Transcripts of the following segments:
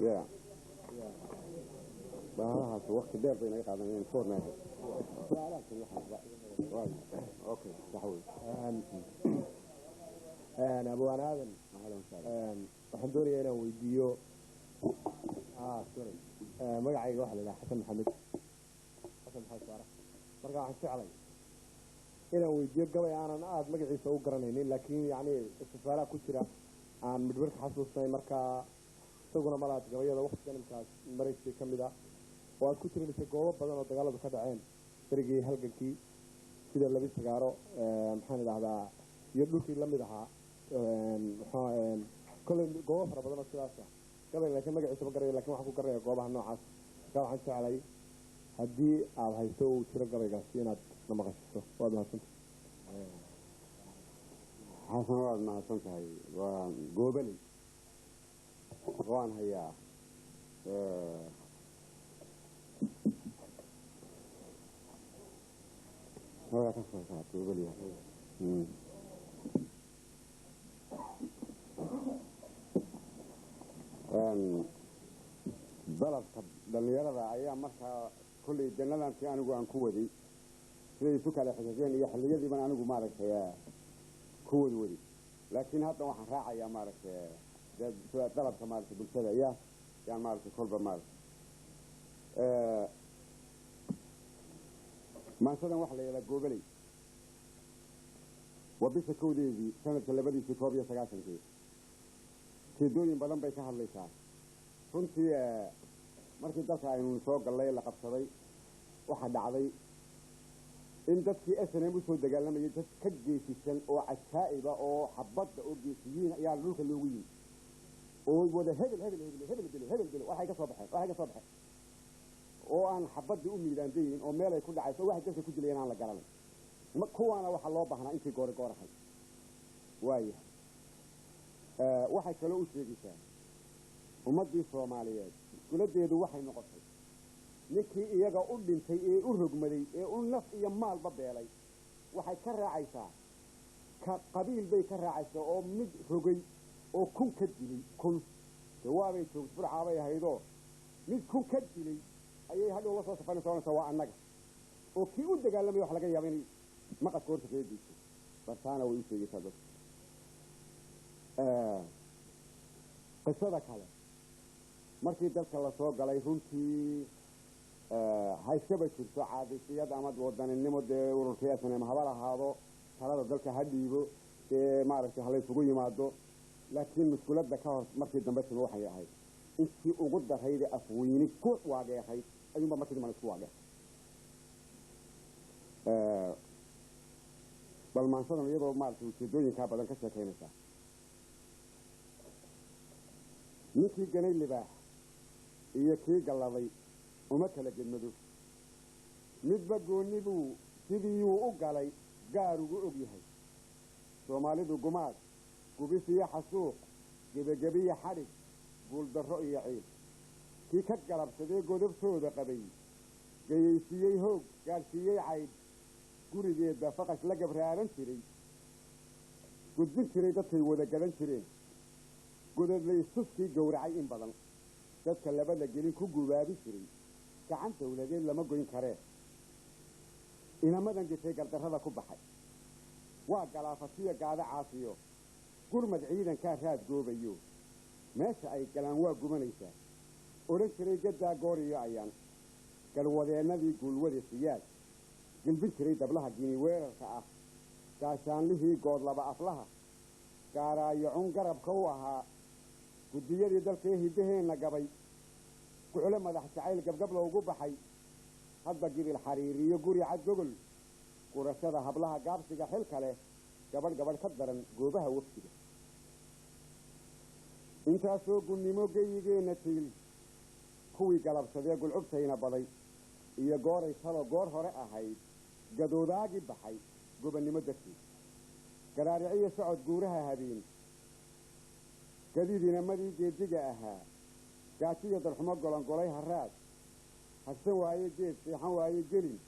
يا بها وقت دير بين أي قاعدة من صورنا لا لا كل واحد أوكي تحول أنا أبو أنا أهلا وسهلا وحضوري أنا ويديو سوري مقعي واحد لا حسن محمد صارح مرقع عن شعري أنا ويديو قبل أنا مقعي سووا قرنين لكن يعني استفسارات كثيرة عن مدبرك حسوسنا مركا سوقنا ملات قبل هذا وقت كان مكاس مريت في كم ذا وكثير من الجواب بدنا نتقالب كذا عين فريقي هلقكي كذا اللي بيسجارو محمد هذا يبدو في لم يدها كل جواب ربنا سلاسة قبل لكن ما قاعد يسمع لكن واحد كقرية جوابها النوع قال عن علي هدي على هيسو شرق قرية سينات لما قصته وهذا حسن حسن واد ما حسنت هاي وجوبلي غوان هيا هو كسر ساعة جوبلي بلد دليرة أيام مركا كل الجنة أنت أنا جو عن كودي في سكة لحجزين يحلي يدي من أنا جو مارك يا كود ودي لكن هذا واحد راعي يا مارك طلب كمارك بالسبع يا مارك كل بمارك ما صدق واحد يلا جوبلي وبس كودي دي سنة اللي بدي في كوبيا سجاسن كي دوني بدن بيك هالليسان runtii markii dalka aynu soo galay la qabsaday waxa dhacday in dadkii SNM soo dagaalamayay dad ka geesisan oo casaa'iba oo xabadda oo geesiyiin ayaa dhulka loogu yimid oo wada hebel waxay ka soo baxeen oo aan xabadda u miidaandeeyeen oo meel ay ku dhacayso wax dadka ku dilayaan la garanay ma kuwaana waxa loo baahnaa intii goorahay waaya waxa kale oo sheegaysaa ummadii Soomaaliyeed iskuuladeedu waxay noqotay ninkii iyaga u dhintay ee u rogmaday ee u naf iyo maalba beelay waxay ka raacaysaa ka qabiil bay ka raacaysaa oo mid rogay oo kun ka dilay kun jawaabay joogto burcaabay haydo mid kun ka dilay ayay hadhow la soo safanaysaa waa annaga oo kii u dagaalamay wax laga yaabay in maqas koorta ka diisay bartaana way u sheegaysaa dad qisada kale markii dalka la soo galay runtii hayskaba jirto caadisiyada ama wadaninimo dee ururkiyaasana ma haba lahaado talada dalka ha dhiibo ee maaragtay halay isugu yimaado laakiin mushkiladda ka hor markii dambe soo waxay ahayd intii ugu darayda afweyni ku waageehay ayuunba markii dambe isku waagay bal maansadan iyadoo maaragtay ujeedooyinka badan ka sheekaynaysa ninkii ganay libaax iyo kii galaday uma kala gedmado midba gooni buu sidii uu u galay gaar ugu og yahay Soomaalidu gumaad gubis iyo xasuuq gebagabiya xarig guuldarro iyo ciil kii ka galabsaday godobtooda qabay gayeysiiyey hoog gaarsiiyey cayd gurigeeda faqash la gabraaran jiray gudbin jiray dadkay wada gadan jireen godadlay suskii gowracay in badan dadka labada gelin ku gubaabi jiray gacan dawladeed lama goyn karee inamadan gisay gardarrada ku baxay waa galaafatiya gaada caasiyo gurmad ciidankaa raad goobayo meesha ay galaan waa gubanaysaa odhan jiray gaddaa goor iyo ayaan galwadeennadii guulwada siyaad gilbin jiray dablaha gini weerarka ah gaashaanlihii good laba aflaha gaaraayo cun garabka u ahaa gudiyadii dalkee hiddaheenna gabay guclo madax jacayl gabgab loogu baxay hadba gibil xariiriyo guri cad gogol gurashada hablaha gaabsiga xil kale gabadh ka daran goobaha waftiga intaasoo gunnimo geyigeenna tiil kuwii galabsadee gulcubtayna baday iyo gooray talo goor hore ahayd gadoodaagii baxay gobannimo dartiis garaariciyo socod guuraha habeen gadiidinamadii geediga ahaa gaajiyo darxumo golongolay haraad hagsan waaye geed seexan waaye gelin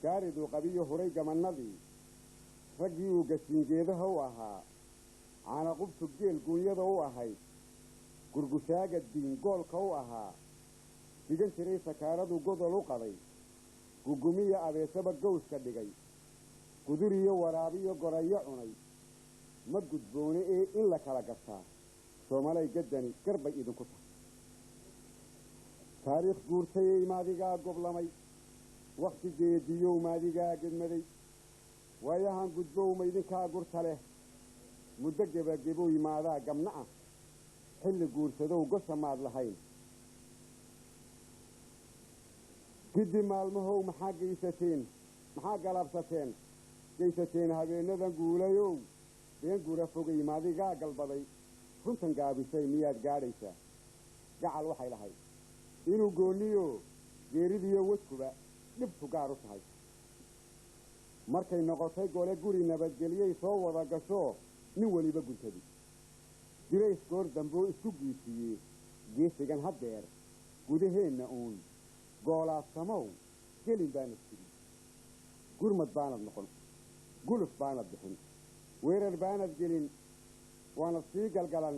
gaariduu qabiyo huray gamannadii raggii uu gasiingeedaha u ahaa caana qubtu geel guunyada u ahayd gurgushaaga diin goolka u ahaa digan jiray sakaaradu godol u qaday gugumiya abeesaba gowska dhigay guduriyo waraabiyo gorayo cunay ma gudboone ee in la kala gashaa soomaalay gaddani garbay idinku tahay taariikh guurtayey maadigaa goblamay wakhti geediyow maadigaa gedmaday waayahan gudbowma idinkaa gurta leh muddo gebagebow yimaadaa gabna ah xilli guursadow gosha maad lahayn giddi maalmahow maxaa galabsateen gaysateen habeenadan guulayow been gura fogay maadigaa galbaday runtan gaabisay miyaad gaadhaysaa gacal waxay lahayd inuu goonniyo geeridiyo wadkuba dhibtu gaar u tahay markay noqotay gole guri nabadgeliyey soo wada gashoo nin weliba guntadi dirays goor damboo isku giisiiyey geesigan haddeer gudaheenna uun goolaadsamow gelin baanad jirin gurmad baanad noqon guluf baanad bixin weerar baanad gelin waanad sii galgalan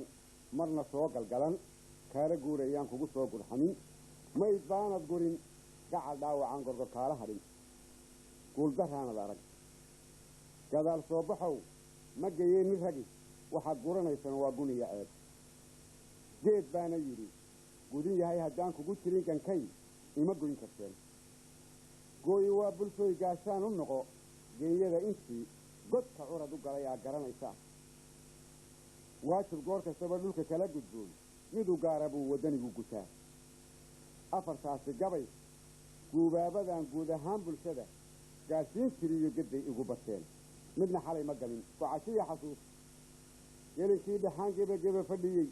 marna soo galgalan kaala guurayaan kugu soo gurxamin mayd baanad gurin gacal dhaawacaan gorgor kaala hadhin guuldaraanad arag gadaal soo baxow ma gayee nin ragi waxaad guranaysana waa guniya ceeb geed baana yidhi gudin yahay haddaan kugu jirin gankay ima goyn karteen gooyi waa bulshooy gaashaan u noqo geenyada intii godka curad u galay aa garanaysaa waajib goor kastaba dhulka kala gudboon miduu gaara buu waddanigu gutaa afartaasi gabay guubaabadan guud ahaan bulshada gaadhsiin jiriyo gedday igu bateen midna xalay ma galin gocashiya xasuus gelinkii dhaxaan gebagebe fadhiyey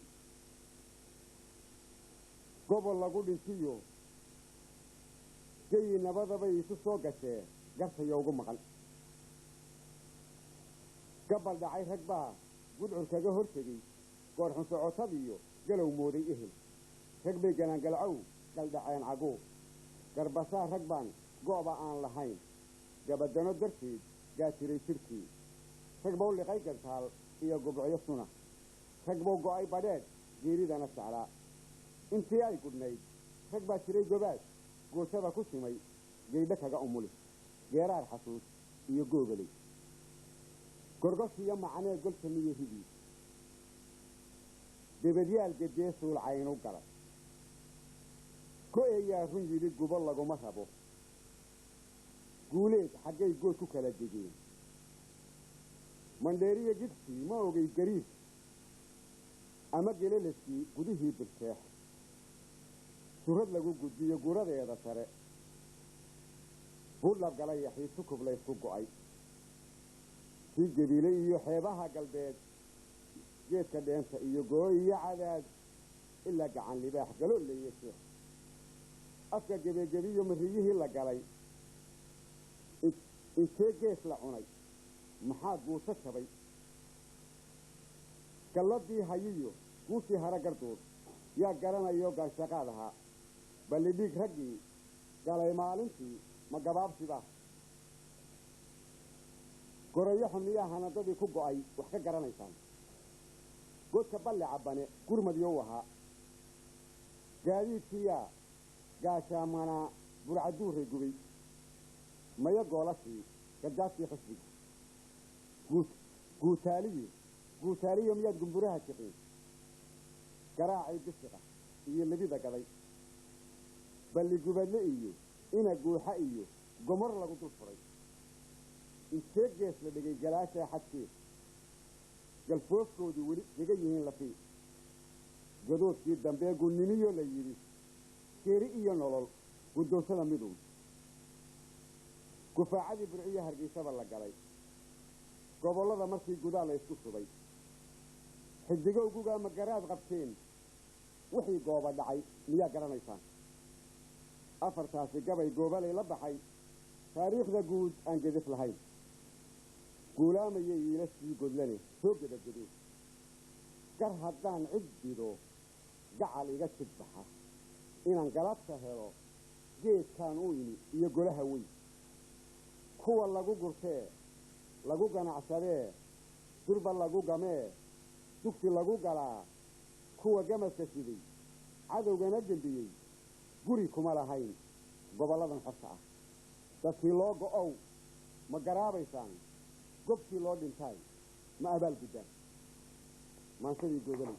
gobol lagu dhintiyo gayi nabadabay isu soo gashee gartaya ugu maqan gabal dhacay rag baa gudcur kaga hor tegey goorxun socotadiyo galow mooday ehel rag bay galaangalcow galdhaceen caguu garbasaa rag baan go'ba aan lahayn gabadano darteed gaajiray jidhkii rag bow liqay gantaal iyo gubcyo suna rag bow go'ay badheedh geeridana jeclaa intii ay gudhnayd rag baa jiray gobaad gooshada ku simay geydho kaga umuli geeraar xasuus iyo googaley gorgoshiyo macanee golsamiyo hidii debadyaal gedee suulcaynu galay go'eeyaa run yidhi gubo laguma rabo guuleed xaggay good ku kala degeen mandheeriya gidhsii ma ogay gariir ama gelelaskii gudihii birseex surad lagu gudbiyo guradeeda sare buudhlab galay yaxii sukub laysku go'ay kii gebiile iyo xeebaha galbeed geedka dheenta iyo gooy iyo cadaad ilaa gacan libaax galo leeye sheekh afka gebegebiyo mariyihii la galay intee gees la cunay maxaa guuso jabay galladii hayiyo guushii hara garduur yaa garanayo gaanshaqaad ahaa balli dhiig raggii galay maalintii ma gabaabsiba gorayo xuniyaa hanadadii ku go'ay wax ka garanaysaan godka balle cabbane gurmadyo u ahaa gaadiidkiiyaa gaashaamanaa burcaduuray gubay maya goolashii gardaadkii xisbiga guutaaliyo miyaad gumburaha jiqin garaacay bisiqa iyo lebida gaday balli gubadle iyo ina guuxa iyo gomor lagu dul furay intee gees la dhigay galaashaa xadkeed galfoofkoodii weli diga yihiin lafii gadoodkii dambee gunnimiyo la yidhi geeri iyo nolol guddoonsada miduun gufaacadii burciyo hargeysaba la galay gobollada markii gudaa la ysku shubay xidigow gugaa ma garaad qabteen wixii gooba dhacay miyaa garanaysaan afartaasi gabay goobalay la baxay taariikhda guud aan gedif lahayn guulaamayay iila sii godlane soo gedagedeen gar haddaan cid bido gacal iga jid baxa inaan galabta helo geedkaan u imi iyo golaha weyn kuwa lagu gurtee lagu ganacsadee durba lagu gamee dugsi lagu galaa kuwa gamaska siday cadowgana gembiyey guri kuma lahayn gobolladan xorta ah dadkii loo go'ow ma garaabaysaan gobtii loo dhintaay ma abaal guddaan maansadii googolay